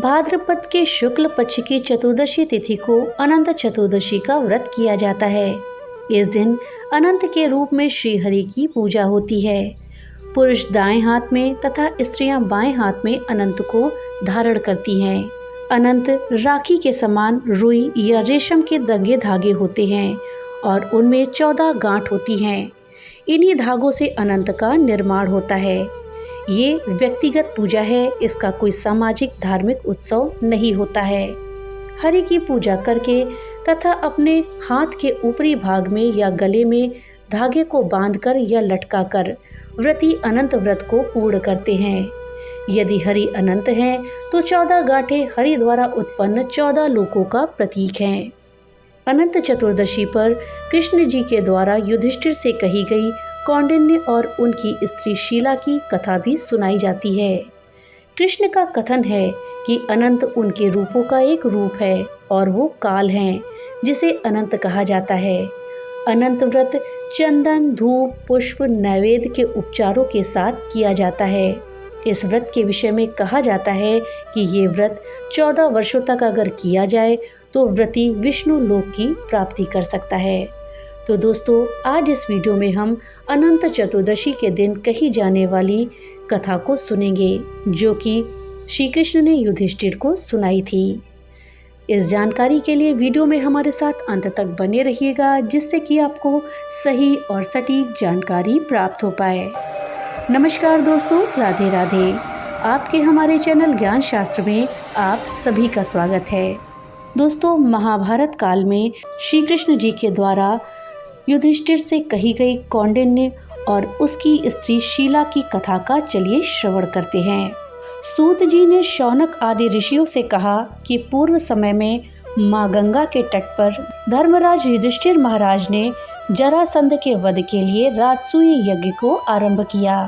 भाद्रपद के शुक्ल पक्ष की चतुर्दशी तिथि को अनंत चतुर्दशी का व्रत किया जाता है। इस दिन अनंत के रूप में श्री हरि की पूजा होती है। पुरुष दाएं हाथ में तथा स्त्रियां बाएं हाथ में अनंत को धारण करती हैं। अनंत राखी के समान रुई या रेशम के दंगे धागे होते हैं और उनमें 14 गांठ होती हैं। इन्हीं धागों से अनंत का निर्माण होता है। ये व्यक्तिगत पूजा है, इसका कोई सामाजिक धार्मिक उत्सव नहीं होता है। हरि की पूजा करके तथा अपने हाथ के ऊपरी भाग में या गले में धागे को बांधकर या लटकाकर व्रती अनंत व्रत को पूर्ण करते हैं। यदि हरि अनंत हैं तो 14 गांठें हरि द्वारा उत्पन्न 14 लोकों का प्रतीक हैं। अनंत चतुर्दशी पर कृष्ण जी के द्वारा युधिष्ठिर से कही गई कौंडिन्य और उनकी स्त्री शीला की कथा भी सुनाई जाती है। कृष्ण का कथन है कि अनंत उनके रूपों का एक रूप है और वो काल हैं, जिसे अनंत कहा जाता है। अनंत व्रत चंदन, धूप, पुष्प, नैवेद्य के उपचारों के साथ किया जाता है। इस व्रत के विषय में कहा जाता है कि ये व्रत 14 वर्षों तक अगर किया जाए तो व्रती विष्णु लोक की प्राप्ति कर सकता है। तो दोस्तों, आज इस वीडियो में हम अनंत चतुर्दशी के दिन कही जाने वाली कथा को सुनेंगे, जो कि श्री कृष्ण ने युधिष्ठिर को सुनाई थी। इस जानकारी के लिए वीडियो में हमारे साथ अंत तक बने रहिएगा, जिससे कि आपको सही और सटीक जानकारी प्राप्त हो पाए। नमस्कार दोस्तों, राधे राधे। आपके हमारे चैनल ज्ञान शास्त्र में आप सभी का स्वागत है। दोस्तों, महाभारत काल में श्री कृष्ण जी के द्वारा युधिष्ठिर से कही गई कौंडिन्य और उसकी स्त्री शीला की कथा का चलिए श्रवण करते हैं। सूत जी ने शौनक आदि ऋषियों से कहा कि पूर्व समय में माँ गंगा के तट पर धर्मराज युधिष्ठिर महाराज ने जरासंध के वध के लिए राजसूय यज्ञ को आरंभ किया।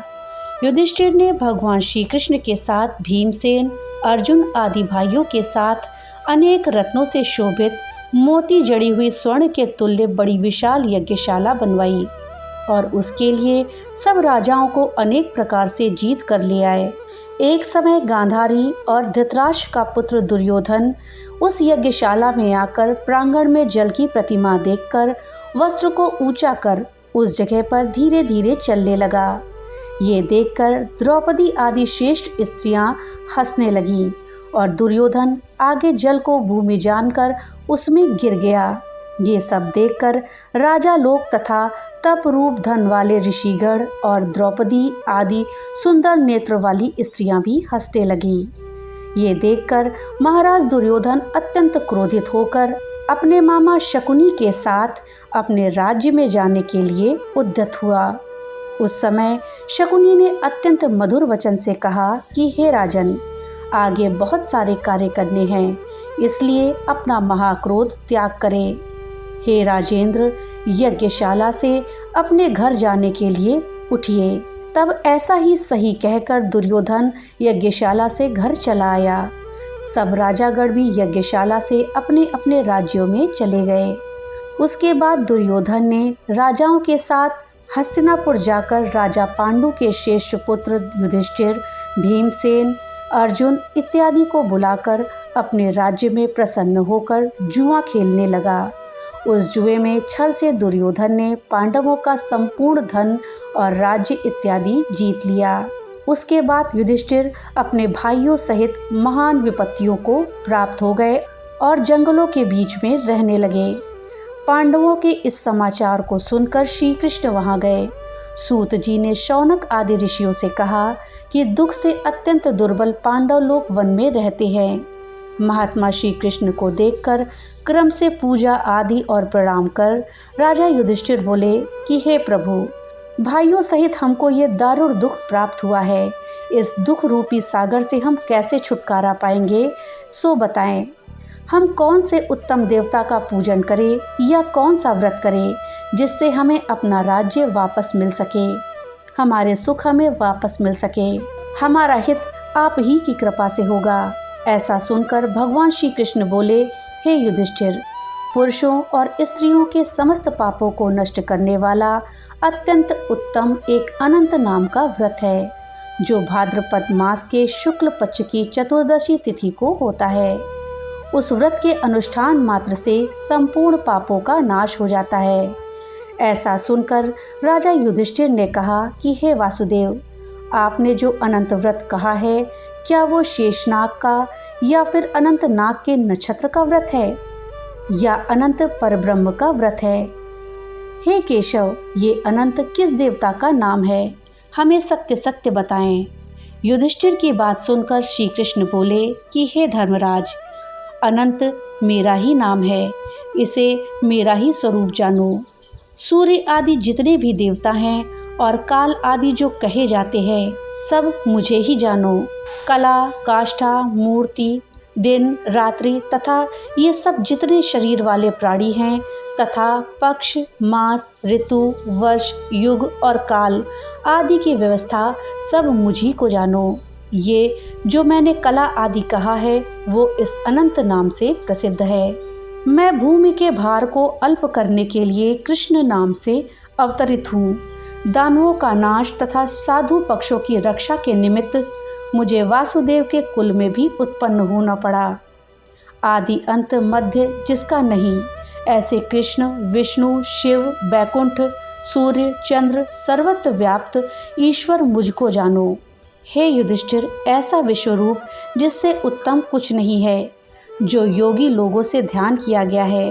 युधिष्ठिर ने भगवान श्री कृष्ण के साथ भीमसेन, अर्जुन आदि भाइयों के साथ अनेक रत्नों से शोभित मोती जड़ी हुई स्वर्ण के तुल्य बड़ी विशाल यज्ञशाला बनवाई और उसके लिए सब राजाओं को अनेक प्रकार से जीत कर ले आए। एक समय गांधारी और धृतराष्ट्र का पुत्र दुर्योधन उस यज्ञशाला में आकर प्रांगण में जल की प्रतिमा देखकर वस्त्र को ऊंचा कर उस जगह पर धीरे धीरे चलने लगा। ये देखकर द्रौपदी आदि श्रेष्ठ स्त्रियां हंसने लगीं और दुर्योधन आगे जल को भूमि जानकर उसमें गिर गया। ये सब देखकर राजा लोग तथा तप रूप धन वाले ऋषिगण और द्रौपदी आदि सुंदर नेत्र वाली स्त्रियां भी हंसने लगी। ये देखकर महाराज दुर्योधन अत्यंत क्रोधित होकर अपने मामा शकुनी के साथ अपने राज्य में जाने के लिए उद्यत हुआ। उस समय शकुनी ने अत्यंत मधुर वचन से कहा कि हे राजन, आगे बहुत सारे कार्य करने हैं, इसलिए अपना महाक्रोध त्याग करें। हे राजेंद्र, यज्ञशाला से अपने घर जाने के लिए उठिए। तब ऐसा ही सही कहकर दुर्योधन यज्ञशाला से घर चला आया। सब राजागण भी यज्ञशाला से अपने अपने राज्यों में चले गए। उसके बाद दुर्योधन ने राजाओं के साथ हस्तिनापुर जाकर राजा पांडु के श्रेष्ठ पुत्र युधिष्ठिर, भीमसेन, अर्जुन इत्यादि को बुलाकर अपने राज्य में प्रसन्न होकर जुआ खेलने लगा। उस जुए में छल से दुर्योधन ने पांडवों का संपूर्ण धन और राज्य इत्यादि जीत लिया। उसके बाद युधिष्ठिर अपने भाइयों सहित महान विपत्तियों को प्राप्त हो गए और जंगलों के बीच में रहने लगे। पांडवों के इस समाचार को सुनकर श्री कृष्ण वहां गए। सूत जी ने शौनक आदि ऋषियों से कहा कि दुख से अत्यंत दुर्बल पांडव लोग वन में रहते हैं। महात्मा श्री कृष्ण को देखकर क्रम से पूजा आदि और प्रणाम कर राजा युधिष्ठिर बोले कि हे प्रभु, भाइयों सहित हमको ये दारुण दुख प्राप्त हुआ है। इस दुख रूपी सागर से हम कैसे छुटकारा पाएंगे, सो बताएं। हम कौन से उत्तम देवता का पूजन करें या कौन सा व्रत करें जिससे हमें अपना राज्य वापस मिल सके, हमारे सुख हमें वापस मिल सके। हमारा हित आप ही की कृपा से होगा। ऐसा सुनकर भगवान श्री कृष्ण बोले, हे युधिष्ठिर, पुरुषों और स्त्रियों के समस्त पापों को नष्ट करने वाला अत्यंत उत्तम एक अनंत नाम का व्रत है। जो भाद्रपद मास के शुक्ल पक्ष की चतुर्दशी तिथि को होता है। उस व्रत के अनुष्ठान मात्र से संपूर्ण पापों का नाश हो जाता है। ऐसा सुनकर राजा युधिष्ठिर ने कहा कि हे वासुदेव, आपने जो अनंत व्रत कहा है, क्या वो शेषनाग का या फिर अनंत नाग के नक्षत्र का व्रत है या अनंत परब्रह्म का व्रत है? हे केशव, ये अनंत किस देवता का नाम है? हमें सत्य सत्य बताएं। युधिष्ठिर की बात सुनकर श्री कृष्ण बोले कि हे धर्मराज, अनंत मेरा ही नाम है, इसे मेरा ही स्वरूप जानो। सूर्य आदि जितने भी देवता हैं और काल आदि जो कहे जाते हैं, सब मुझे ही जानो। कला, काष्ठा, मूर्ति, दिन, रात्रि तथा ये सब जितने शरीर वाले प्राणी हैं तथा पक्ष, मास, ऋतु, वर्ष, युग और काल आदि की व्यवस्था सब मुझी को जानो। ये जो मैंने कला आदि कहा है वो इस अनंत नाम से प्रसिद्ध है। मैं भूमि के भार को अल्प करने के लिए कृष्ण नाम से अवतरित हूँ। दानवों का नाश तथा साधु पक्षों की रक्षा के निमित्त मुझे वासुदेव के कुल में भी उत्पन्न होना पड़ा। आदि अंत मध्य जिसका नहीं, ऐसे कृष्ण, विष्णु, शिव, बैकुंठ, सूर्य, चंद्र, सर्वत्र व्याप्त ईश्वर मुझको जानो। हे युधिष्ठिर, ऐसा विश्वरूप जिससे उत्तम कुछ नहीं है, जो योगी लोगों से ध्यान किया गया है,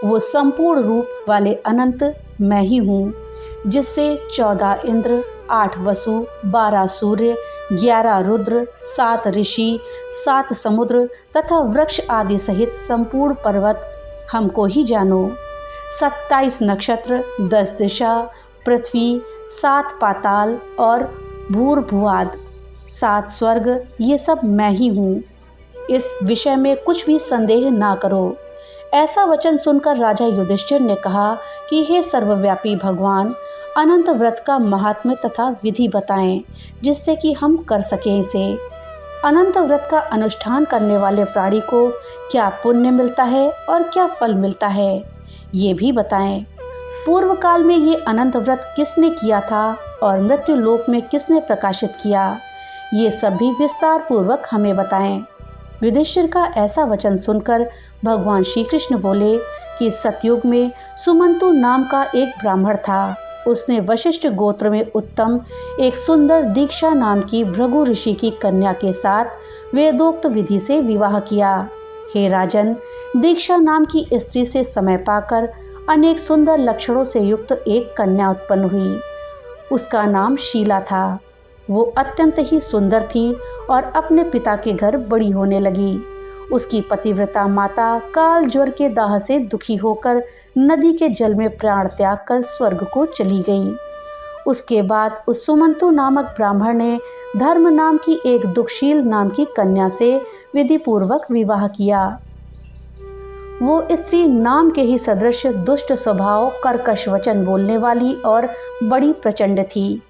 वो संपूर्ण रूप वाले अनंत मैं ही हूँ, जिससे 14 इंद्र, 8 वसु, 12 सूर्य, 11 रुद्र, 7 ऋषि, 7 समुद्र तथा वृक्ष आदि सहित संपूर्ण पर्वत हमको ही जानो। 27 नक्षत्र, 10 दिशा, पृथ्वी, 7 पाताल और भूर्भुआद, 7 स्वर्ग, ये सब मैं ही हूँ। इस विषय में कुछ भी संदेह ना करो। ऐसा वचन सुनकर राजा युधिष्ठिर ने कहा कि हे सर्वव्यापी भगवान, अनंत व्रत का महात्म्य तथा विधि बताएं, जिससे कि हम कर सकें इसे। अनंत व्रत का अनुष्ठान करने वाले प्राणी को क्या पुण्य मिलता है और क्या फल मिलता है, ये भी बताएं। पूर्व काल में ये अनंत व्रत किसने किया था और मृत्यु लोक में किसने प्रकाशित किया, ये सब भी विस्तार पूर्वक हमें बताएं। युधिष्ठिर का ऐसा वचन सुनकर भगवान श्री कृष्ण बोले कि सतयुग में सुमंतु नाम का एक ब्राह्मण था। उसने वशिष्ठ गोत्र में उत्तम एक सुंदर दीक्षा नाम की भृगु ऋषि की कन्या के साथ वेदोक्त विधि से विवाह किया। हे राजन, दीक्षा नाम की स्त्री से समय पाकर अनेक सुंदर लक्षणों से युक्त एक कन्या उत्पन्न हुई। उसका नाम शीला था। वो अत्यंत ही सुंदर थी और अपने पिता के घर बड़ी होने लगी। उसकी पतिव्रता माता काल ज्वर के दाह से दुखी होकर नदी के जल में प्राण त्याग कर स्वर्ग को चली गई। उसके बाद उस सुमंतु नामक ब्राह्मण ने धर्म नाम की एक दुखशील नाम की कन्या से विधि पूर्वक विवाह किया। वो स्त्री नाम के ही सदृश दुष्ट स्वभाव, कर्कश वचन बोलने वाली और बड़ी प्रचंड थी।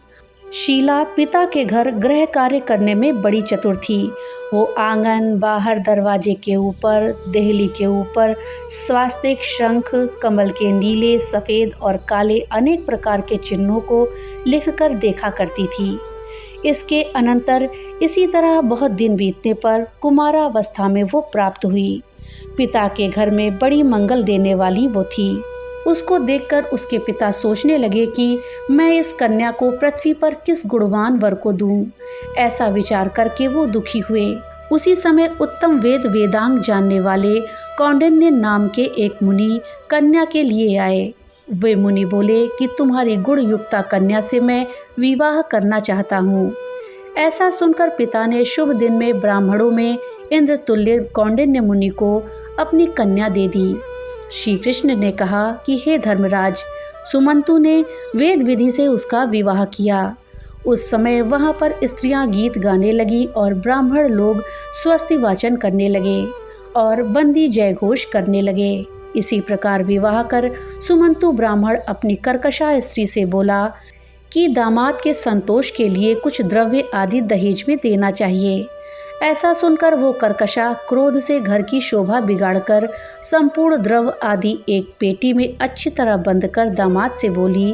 शीला पिता के घर गृह कार्य करने में बड़ी चतुर थी। वो आंगन, बाहर दरवाजे के ऊपर, देहली के ऊपर स्वास्तिक, शंख, कमल के नीले, सफ़ेद और काले अनेक प्रकार के चिन्हों को लिखकर देखा करती थी। इसके अनंतर इसी तरह बहुत दिन बीतने पर कुमारावस्था में वो प्राप्त हुई। पिता के घर में बड़ी मंगल देने वाली वो थी। उसको देखकर उसके पिता सोचने लगे कि मैं इस कन्या को पृथ्वी पर किस गुणवान वर को दूं। ऐसा विचार करके वो दुखी हुए। उसी समय उत्तम वेदांग जानने वाले कौंडिन्य नाम के एक मुनि कन्या के लिए आए। वे मुनि बोले कि तुम्हारी गुण युक्ता कन्या से मैं विवाह करना चाहता हूँ। ऐसा सुनकर पिता ने शुभ दिन में ब्राह्मणों में इंद्र तुल्य कौंडिन्य मुनि को अपनी कन्या दे दी। श्री कृष्ण ने कहा कि हे धर्मराज, सुमंतु ने वेद विधि से उसका विवाह किया। उस समय वहाँ पर स्त्रियां गीत गाने लगी और ब्राह्मण लोग स्वस्ति वाचन करने लगे और बंदी जयघोष करने लगे। इसी प्रकार विवाह कर सुमंतु ब्राह्मण अपनी कर्कशा स्त्री से बोला कि दामाद के संतोष के लिए कुछ द्रव्य आदि दहेज में देना चाहिए। ऐसा सुनकर वो कर्कशा क्रोध से घर की शोभा बिगाड़कर संपूर्ण द्रव्य आदि एक पेटी में अच्छी तरह बंद कर दामाद से बोली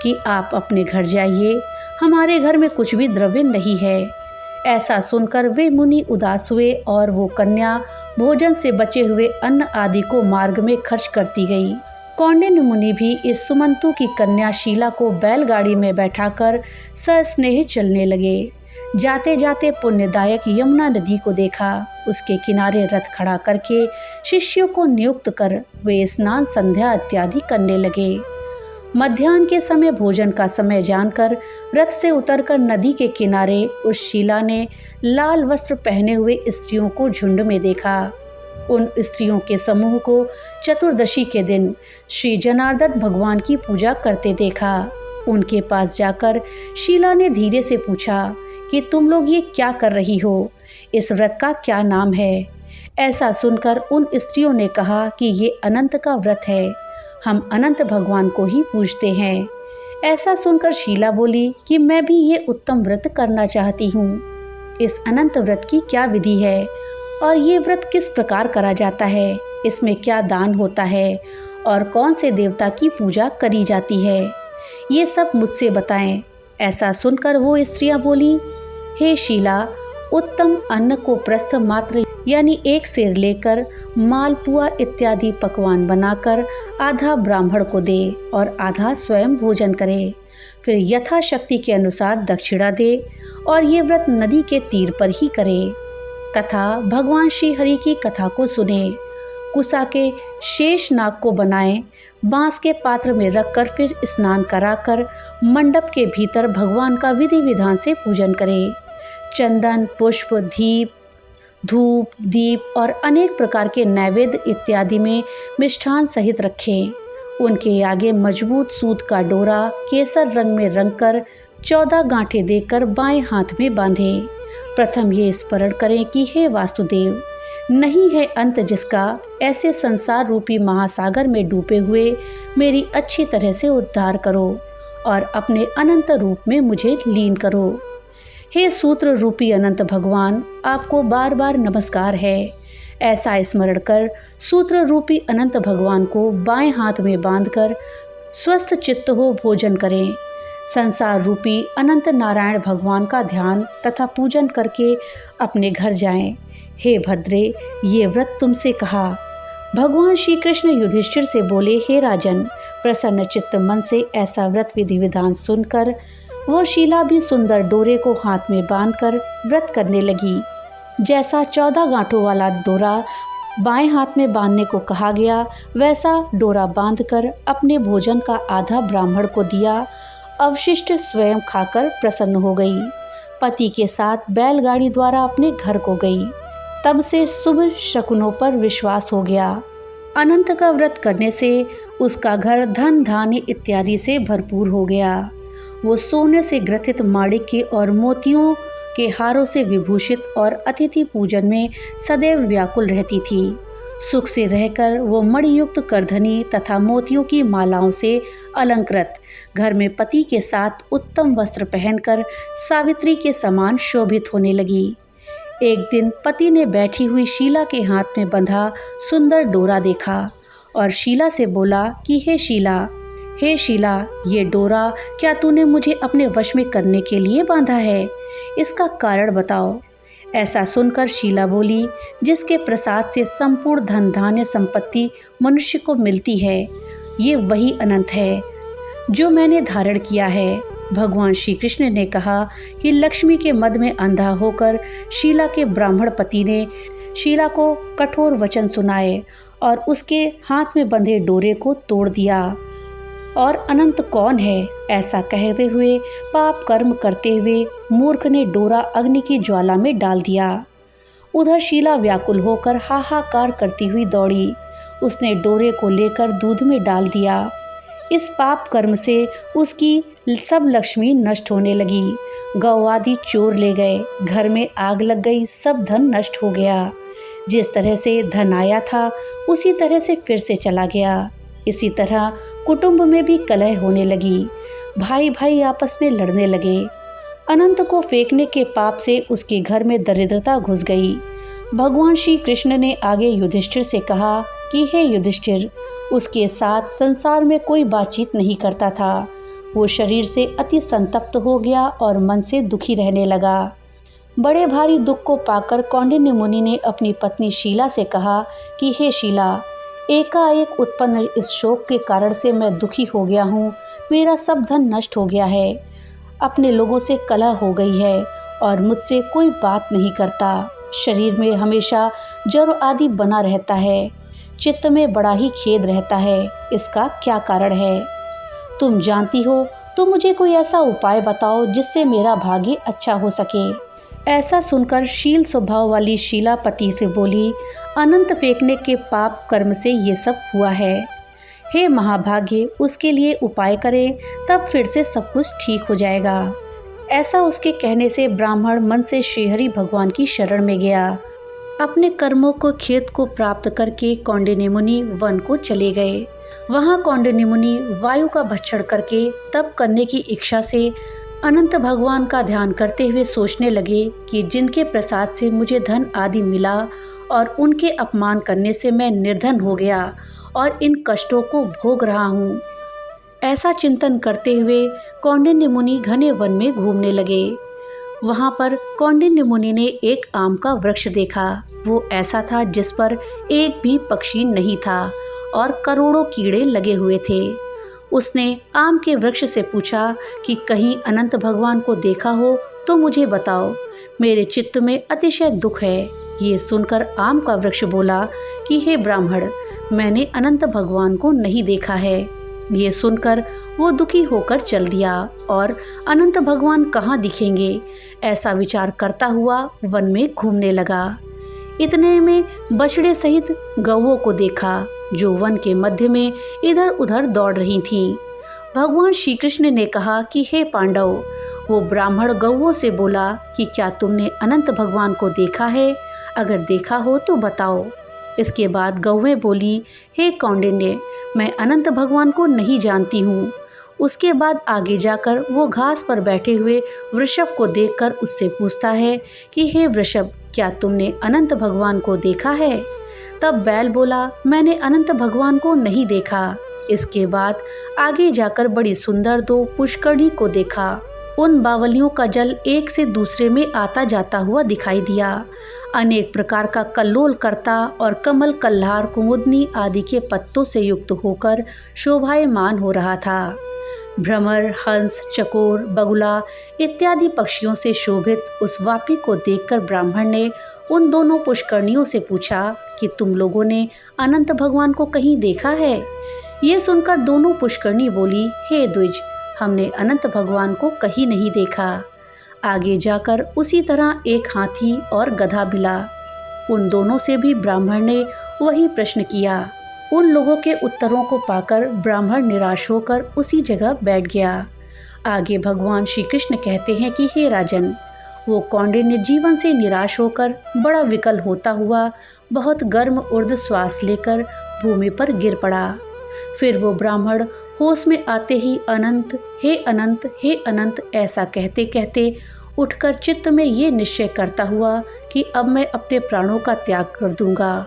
कि आप अपने घर जाइए, हमारे घर में कुछ भी द्रव्य नहीं है। ऐसा सुनकर वे मुनि उदास हुए और वो कन्या भोजन से बचे हुए अन्न आदि को मार्ग में खर्च करती गई। कौंडिन्य मुनि भी इस सुमंतु की कन्या शीला को बैलगाड़ी में बैठाकर सस्नेह चलने लगे। जाते जाते पुण्यदायक यमुना नदी को देखा। उसके किनारे रथ खड़ा करके शिष्यों को नियुक्त कर वे स्नान संध्या इत्यादि करने लगे। मध्याह्न के समय भोजन का समय जानकर रथ से उतरकर नदी के किनारे उस शीला ने लाल वस्त्र पहने हुए स्त्रियों को झुंड में देखा। उन स्त्रियों के समूह को चतुर्दशी के दिन श्री जनार्दन भगवान की पूजा करते देखा। उनके पास जाकर शीला ने धीरे से पूछा कि तुम लोग ये क्या कर रही हो? इस व्रत का क्या नाम है? ऐसा सुनकर उन स्त्रियों ने कहा कि ये अनंत का व्रत है, हम अनंत भगवान को ही पूजते हैं। ऐसा सुनकर शीला बोली कि मैं भी ये उत्तम व्रत करना चाहती हूँ। इस अनंत व्रत की क्या विधि है और ये व्रत किस प्रकार करा जाता है? इसमें क्या दान होता है और कौन से देवता की पूजा करी जाती है? ये सब मुझसे बताएं। ऐसा सुनकर वो स्त्रियां बोली, हे शीला, उत्तम अन्न को प्रस्थ मात्र यानी एक सेर लेकर मालपुआ इत्यादि पकवान बनाकर आधा ब्राह्मण को दे और आधा स्वयं भोजन करे। फिर यथाशक्ति के अनुसार दक्षिणा दे और ये व्रत नदी के तीर पर ही करे तथा भगवान श्री हरि की कथा को सुने। कुसा के शेष नाग को बनाए, बांस के पात्र में रखकर फिर स्नान कराकर मंडप के भीतर भगवान का विधि विधान से पूजन करे। चंदन, पुष्प, दीप, धूप, दीप और अनेक प्रकार के नैवेद्य इत्यादि में मिष्ठान सहित रखें। उनके आगे मजबूत सूत का डोरा केसर रंग में रंगकर 14 गांठें देकर बाएं हाथ में बांधें। प्रथम ये स्मरण करें कि हे वासुदेव, नहीं है अंत जिसका, ऐसे संसार रूपी महासागर में डूबे हुए मेरी अच्छी तरह से उद्धार करो और अपने अनंत रूप में मुझे लीन करो। हे सूत्र रूपी अनंत भगवान, आपको बार बार नमस्कार है। ऐसा स्मरण कर सूत्र रूपी अनंत भगवान को बाएं हाथ में बांधकर स्वस्थ चित्त हो भोजन करें। संसार रूपी अनंत नारायण भगवान का ध्यान तथा पूजन करके अपने घर जाएं। हे भद्रे, ये व्रत तुमसे कहा। भगवान श्री कृष्ण युधिष्ठिर से बोले, हे राजन, प्रसन्न चित्त मन से ऐसा व्रत विधि विधान सुनकर वो शीला भी सुंदर डोरे को हाथ में बांधकर व्रत करने लगी। जैसा 14 गांठों वाला डोरा बाएं हाथ में बांधने को कहा गया, वैसा डोरा बांधकर अपने भोजन का आधा ब्राह्मण को दिया। अवशिष्ट स्वयं खाकर प्रसन्न हो गई। पति के साथ बैलगाड़ी द्वारा अपने घर को गई। तब से शुभ शकुनों पर विश्वास हो गया। अनंत का व्रत करने से उसका घर धन धान्य इत्यादि से भरपूर हो गया। वो सोने से ग्रथित माणिक्य और मोतियों के हारों से विभूषित और अतिथि पूजन में सदैव व्याकुल रहती थी। सुख से रहकर वो मणियुक्त करधनी तथा मोतियों की मालाओं से अलंकृत घर में पति के साथ उत्तम वस्त्र पहनकर सावित्री के समान शोभित होने लगी। एक दिन पति ने बैठी हुई शीला के हाथ में बंधा सुंदर डोरा देखा और शीला से बोला कि हे शीला, ये डोरा क्या तूने मुझे अपने वश में करने के लिए बांधा है? इसका कारण बताओ। ऐसा सुनकर शीला बोली, जिसके प्रसाद से संपूर्ण धन धान्य संपत्ति मनुष्य को मिलती है, ये वही अनंत है जो मैंने धारण किया है। भगवान श्री कृष्ण ने कहा कि लक्ष्मी के मद में अंधा होकर शीला के ब्राह्मण पति ने शीला को कठोर वचन सुनाए और उसके हाथ में बंधे डोरे को तोड़ दिया। और अनंत कौन है? ऐसा कहते हुए पाप कर्म करते हुए मूर्ख ने डोरा अग्नि की ज्वाला में डाल दिया। उधर शीला व्याकुल होकर हाहाकार करती हुई दौड़ी। उसने डोरे को लेकर दूध में डाल दिया। इस पाप कर्म से उसकी सब लक्ष्मी नष्ट होने लगी। गौ आदि चोर ले गए, घर में आग लग गई, सब धन नष्ट हो गया। जिस तरह से धन आया था उसी तरह से फिर से चला गया। इसी तरह कुटुंब में भी कलह होने लगी। भाई भाई आपस में लड़ने लगे। अनंत को फेंकने के पाप से उसके घर में दरिद्रता घुस गई। भगवान श्री कृष्ण ने आगे युधिष्ठिर से कहा कि हे युधिष्ठिर, उसके साथ संसार में कोई बातचीत नहीं करता था। वो शरीर से अति संतप्त हो गया और मन से दुखी रहने लगा। बड़े भारी दुख को पाकर कौंडिन्य मुनि ने अपनी पत्नी शीला से कहा कि हे शीला, एकाएक उत्पन्न इस शोक के कारण से मैं दुखी हो गया हूँ। मेरा सब धन नष्ट हो गया है, अपने लोगों से कलह हो गई है और मुझसे कोई बात नहीं करता। शरीर में हमेशा ज्वर आदि बना रहता है, चित्त में बड़ा ही खेद रहता है। इसका क्या कारण है? तुम जानती हो तो मुझे कोई ऐसा उपाय बताओ जिससे मेरा भाग्य अच्छा हो सके। ऐसा सुनकर शील स्वभाव वाली शीला पति से बोली, अनंत फेंकने के पाप कर्म से ये सब हुआ है। हे महाभाग्य, उसके लिए उपाय करें, तब फिर से सब कुछ ठीक हो जाएगा। ऐसा उसके कहने से ब्राह्मण मन से श्रीहरि भगवान की शरण में गया। अपने कर्मों को खेत को प्राप्त करके कौंडिन्य मुनि वन को चले गए। वहाँ कौंडिन्य मुनि वायु का भक्षण करके तप करने की इच्छा से अनंत भगवान का ध्यान करते हुए सोचने लगे कि जिनके प्रसाद से मुझे धन आदि मिला और उनके अपमान करने से मैं निर्धन हो गया और इन कष्टों को भोग रहा हूँ। ऐसा चिंतन करते हुए कौंडिन्य मुनि घने वन में घूमने लगे। वहाँ पर कौंडिन्य मुनि ने एक आम का वृक्ष देखा। वो ऐसा था जिस पर एक भी पक्षी नहीं था और करोड़ों कीड़े लगे हुए थे। उसने आम के वृक्ष से पूछा कि कहीं अनंत भगवान को देखा हो तो मुझे बताओ, मेरे चित्त में अतिशय दुख है। ये सुनकर आम का वृक्ष बोला कि हे ब्राह्मण, मैंने अनंत भगवान को नहीं देखा है। ये सुनकर वो दुखी होकर चल दिया और अनंत भगवान कहाँ दिखेंगे, ऐसा विचार करता हुआ वन में घूमने लगा। इतने में बछड़े सहित गौओं को देखा जो वन के मध्य में इधर उधर दौड़ रही थीं। भगवान श्री कृष्ण ने कहा कि हे पांडव, वो ब्राह्मण गौओं से बोला कि क्या तुमने अनंत भगवान को देखा है? अगर देखा हो तो बताओ। इसके बाद गौएं बोली, हे कौंडिन्य, मैं अनंत भगवान को नहीं जानती हूँ। उसके बाद आगे जाकर वो घास पर बैठे हुए वृषभ को देखकर उससे पूछता है कि हे वृषभ, क्या तुमने अनंत भगवान को देखा है? तब बैल बोला, मैंने अनंत भगवान को नहीं देखा। इसके बाद आगे जाकर बड़ी सुंदर दो पुष्करणी को देखा। उन बावलियों का जल एक से दूसरे में आता जाता हुआ दिखाई दिया। अनेक प्रकार का कल्लोल करता और कमल, कल्हार, कुमुदनी आदि के पत्तों से युक्त होकर शोभायमान हो रहा था। भ्रमर, हंस, चकोर, बगुला इत्यादि पक्षियों से शोभित उस वापी को देखकर ब्राह्मण ने उन दोनों पुष्करणियों से पूछा कि तुम लोगों ने अनंत भगवान को कहीं देखा है? ये सुनकर दोनों पुष्करणी बोली, हे द्विज, हमने अनंत भगवान को कहीं नहीं देखा। आगे जाकर उसी तरह एक हाथी और गधा मिला। उन दोनों से भी ब्राह्मण ने वही प्रश्न किया। उन लोगों के उत्तरों को पाकर ब्राह्मण निराश होकर उसी जगह बैठ गया। आगे भगवान श्री कृष्ण कहते हैं कि हे राजन, वो कौंडिन्य जीवन से निराश होकर बड़ा विकल होता हुआ बहुत गर्म उर्द श्वास लेकर भूमि पर गिर पड़ा। फिर वो ब्राह्मण होश में आते ही अनंत, हे अनंत, हे अनंत ऐसा कहते कहते उठकर चित्त में ये निश्चय करता हुआ कि अब मैं अपने प्राणों का त्याग कर दूंगा।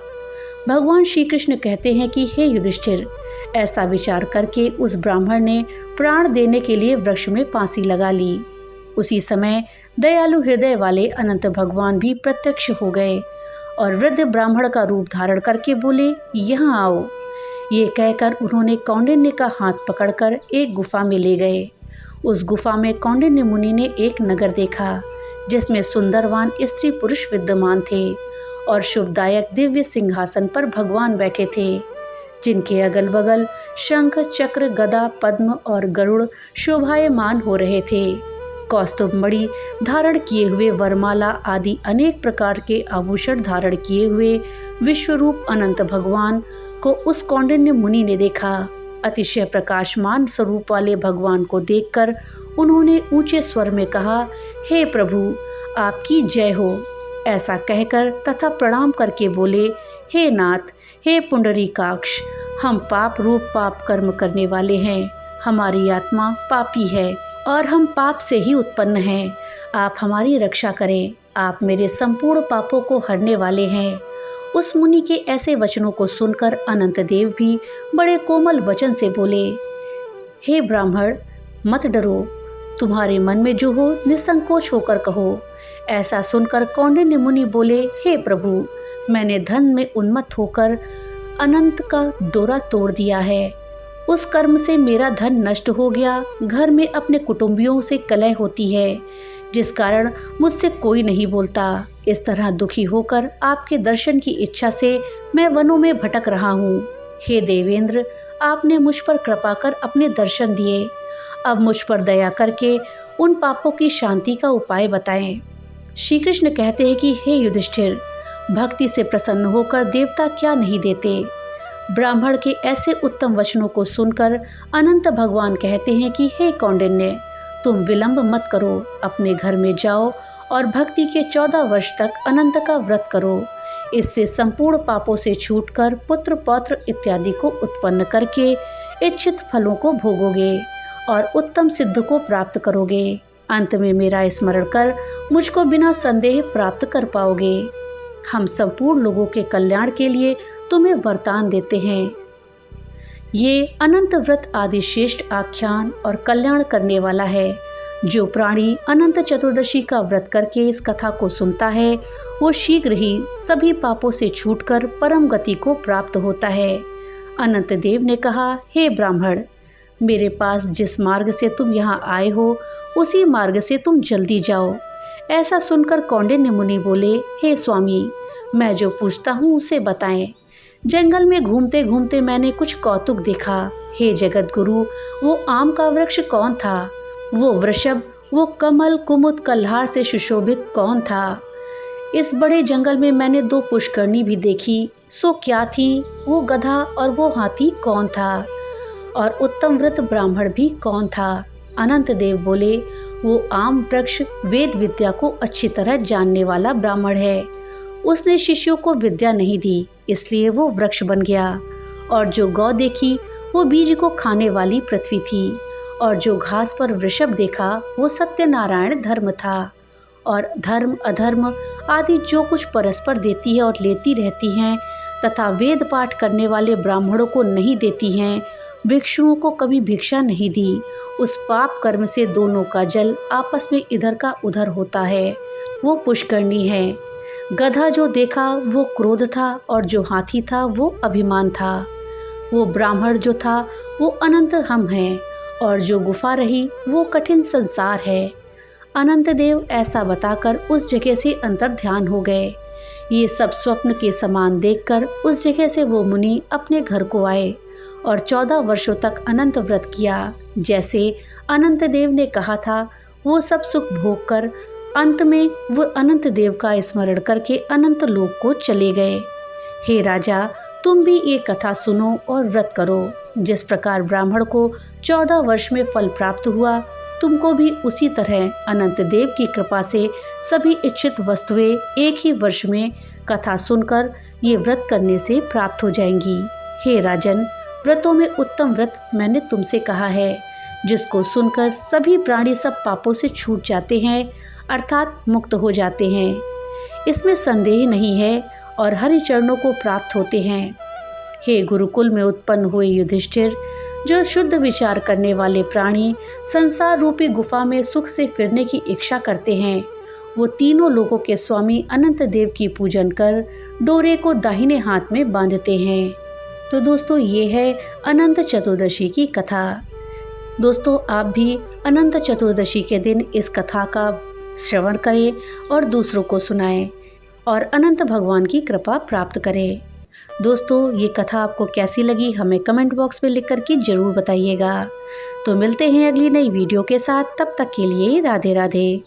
भगवान श्री कृष्ण कहते हैं कि हे युधिष्ठिर, ऐसा विचार करके उस ब्राह्मण ने प्राण देने के लिए वृक्ष में फांसी लगा ली। उसी समय दयालु हृदय वाले अनंत भगवान भी प्रत्यक्ष हो गए और वृद्ध ब्राह्मण का रूप धारण करके बोले, यहाँ आओ। ये कहकर उन्होंने कौंडिन्य का हाथ पकड़कर एक गुफा में ले गए। उस गुफा में कौंडिन्य मुनि ने एक नगर देखा जिसमें सुंदरवान स्त्री पुरुष विद्यमान थे और शुभदायक दिव्य सिंहासन पर भगवान बैठे थे, जिनके अगल बगल शंख, चक्र, गदा, पद्म और गरुड़ शोभायमान हो रहे थे। कौस्तुभ मणि धारण किए हुए, वरमाला आदि अनेक प्रकार के आभूषण धारण किए हुए विश्वरूप अनंत भगवान को उस कौंडिन्य मुनि ने देखा। अतिशय प्रकाशमान स्वरूप वाले भगवान को देखकर उन्होंने ऊंचे स्वर में कहा, हे प्रभु, आपकी जय हो। ऐसा कहकर तथा प्रणाम करके बोले, हे नाथ, हे पुंडरीकाक्ष, हम पाप रूप पाप कर्म करने वाले हैं। हमारी आत्मा पापी है और हम पाप से ही उत्पन्न हैं। आप हमारी रक्षा करें। आप मेरे संपूर्ण पापों को हरने वाले हैं। उस मुनि के ऐसे वचनों को सुनकर अनंत देव भी बड़े कोमल वचन से बोले, हे ब्राह्मण, मत डरो, तुम्हारे मन में जो हो निसंकोच होकर कहो। ऐसा सुनकर कौंडिन्य मुनि बोले, हे प्रभु, मैंने धन में उन्मत्त होकर अनंत का डोरा तोड़ दिया है। उस कर्म से मेरा धन नष्ट हो गया। घर में अपने कुटुंबियों से कलह होती है, जिस कारण मुझसे कोई नहीं बोलता। इस तरह दुखी होकर आपके दर्शन की इच्छा से मैं वनों में भटक रहा हूँ। हे देवेंद्र, आपने मुझ पर कृपा कर अपने दर्शन दिए। अब मुझ पर दया करके उन पापों की शांति का उपाय बताएं। श्री कृष्ण कहते हैं कि हे युधिष्ठिर, भक्ति से प्रसन्न होकर देवता क्या नहीं देते। ब्राह्मण के ऐसे उत्तम वचनों को सुनकर अनंत भगवान कहते हैं कि हे कौंडिन्य, तुम विलंब मत करो, अपने घर में जाओ और भक्ति के 14 वर्ष तक अनंत का व्रत करो। इससे संपूर्ण पापों से छूटकर पुत्र पौत्र इत्यादि को उत्पन्न करके इच्छित फलों को भोगोगे और उत्तम सिद्ध को प्राप्त करोगे। अंत में मेरा स्मरण कर मुझको बिना संदेह प्राप्त कर पाओगे। हम संपूर्ण लोगों के कल्याण के लिए तुम्हें वरदान देते हैं। ये अनंत व्रत आदि श्रेष्ठ आख्यान और कल्याण करने वाला है। जो प्राणी अनंत चतुर्दशी का व्रत करके इस कथा को सुनता है, वो शीघ्र ही सभी पापों से छूटकर परम गति को प्राप्त होता है। अनंत देव ने कहा, हे ब्राह्मण, मेरे पास जिस मार्ग से तुम यहाँ आए हो, उसी मार्ग से तुम जल्दी जाओ। ऐसा सुनकर कौंडिन्य मुनि बोले, हे स्वामी, मैं जो पूछता हूँ उसे बताएं। जंगल में घूमते घूमते मैंने कुछ कौतुक देखा। हे जगत गुरु, वो आम का वृक्ष कौन था? वो वृषभ, वो कमल कुमुद कल्हार से सुशोभित कौन था? इस बड़े जंगल में मैंने 2 पुष्करणी भी देखी, सो क्या थी? वो गधा और वो हाथी कौन था? और उत्तम व्रत ब्राह्मण भी कौन था? अनंत देव बोले, वो आम वृक्ष वेद विद्या को अच्छी तरह जानने वाला ब्राह्मण है। उसने शिष्यों को विद्या नहीं दी, इसलिए वो वृक्ष बन गया। और जो गौ देखी, वो बीज को खाने वाली पृथ्वी थी। और जो घास पर वृषभ देखा, वो सत्यनारायण धर्म था। और धर्म अधर्म आदि जो कुछ परस्पर देती है और लेती रहती हैं, तथा वेद पाठ करने वाले ब्राह्मणों को नहीं देती हैं, भिक्षुओं को कभी भिक्षा नहीं दी, उस पाप कर्म से दोनों का जल आपस में इधर का उधर होता है, वो पुष्करणी है। गधा जो देखा वो क्रोध था, और जो हाथी था वो अभिमान था। वो ब्राह्मण जो था वो अनंत हम हैं, और जो गुफा रही वो कठिन संसार है। अनंत देव ऐसा बताकर उस जगह से अंतर्ध्यान हो गए। ये सब स्वप्न के समान देखकर उस जगह से वो मुनि अपने घर को आए और 14 वर्षों तक अनंत व्रत किया। जैसे अनंत देव ने कहा था, वो सब सुख भोग कर अंत में वो अनंत देव का स्मरण करके अनंत लोक को चले गए। हे राजा, तुम भी ये कथा सुनो और व्रत करो। जिस प्रकार ब्राह्मण को 14 वर्ष में फल प्राप्त हुआ, तुमको भी उसी तरह अनंत देव की कृपा से सभी इच्छित वस्तुएं एक ही वर्ष में कथा सुनकर ये व्रत करने से प्राप्त हो जाएंगी। हे राजन, व्रतों में उत्तम व्रत मैंने तुमसे कहा है, जिसको सुनकर सभी प्राणी सब पापों से छूट जाते हैं, अर्थात मुक्त हो जाते हैं। इसमें संदेह नहीं है और हरि चरणों को प्राप्त होते हैं। हे गुरुकुल में उत्पन्न हुए युधिष्ठिर, जो शुद्ध विचार करने वाले प्राणी संसार रूपी गुफा में सुख से फिरने की इच्छा करते हैं, वो तीनों लोगों के स्वामी अनंत देव की पूजन कर डोरे को दाहिने हाथ में बांधते हैं। तो दोस्तों, ये है अनंत चतुर्दशी की कथा। दोस्तों, आप भी अनंत चतुर्दशी के दिन इस कथा का श्रवण करें और दूसरों को सुनाएं और अनंत भगवान की कृपा प्राप्त करें। दोस्तों, ये कथा आपको कैसी लगी हमें कमेंट बॉक्स में लिख करके ज़रूर बताइएगा। तो मिलते हैं अगली नई वीडियो के साथ, तब तक के लिए राधे राधे।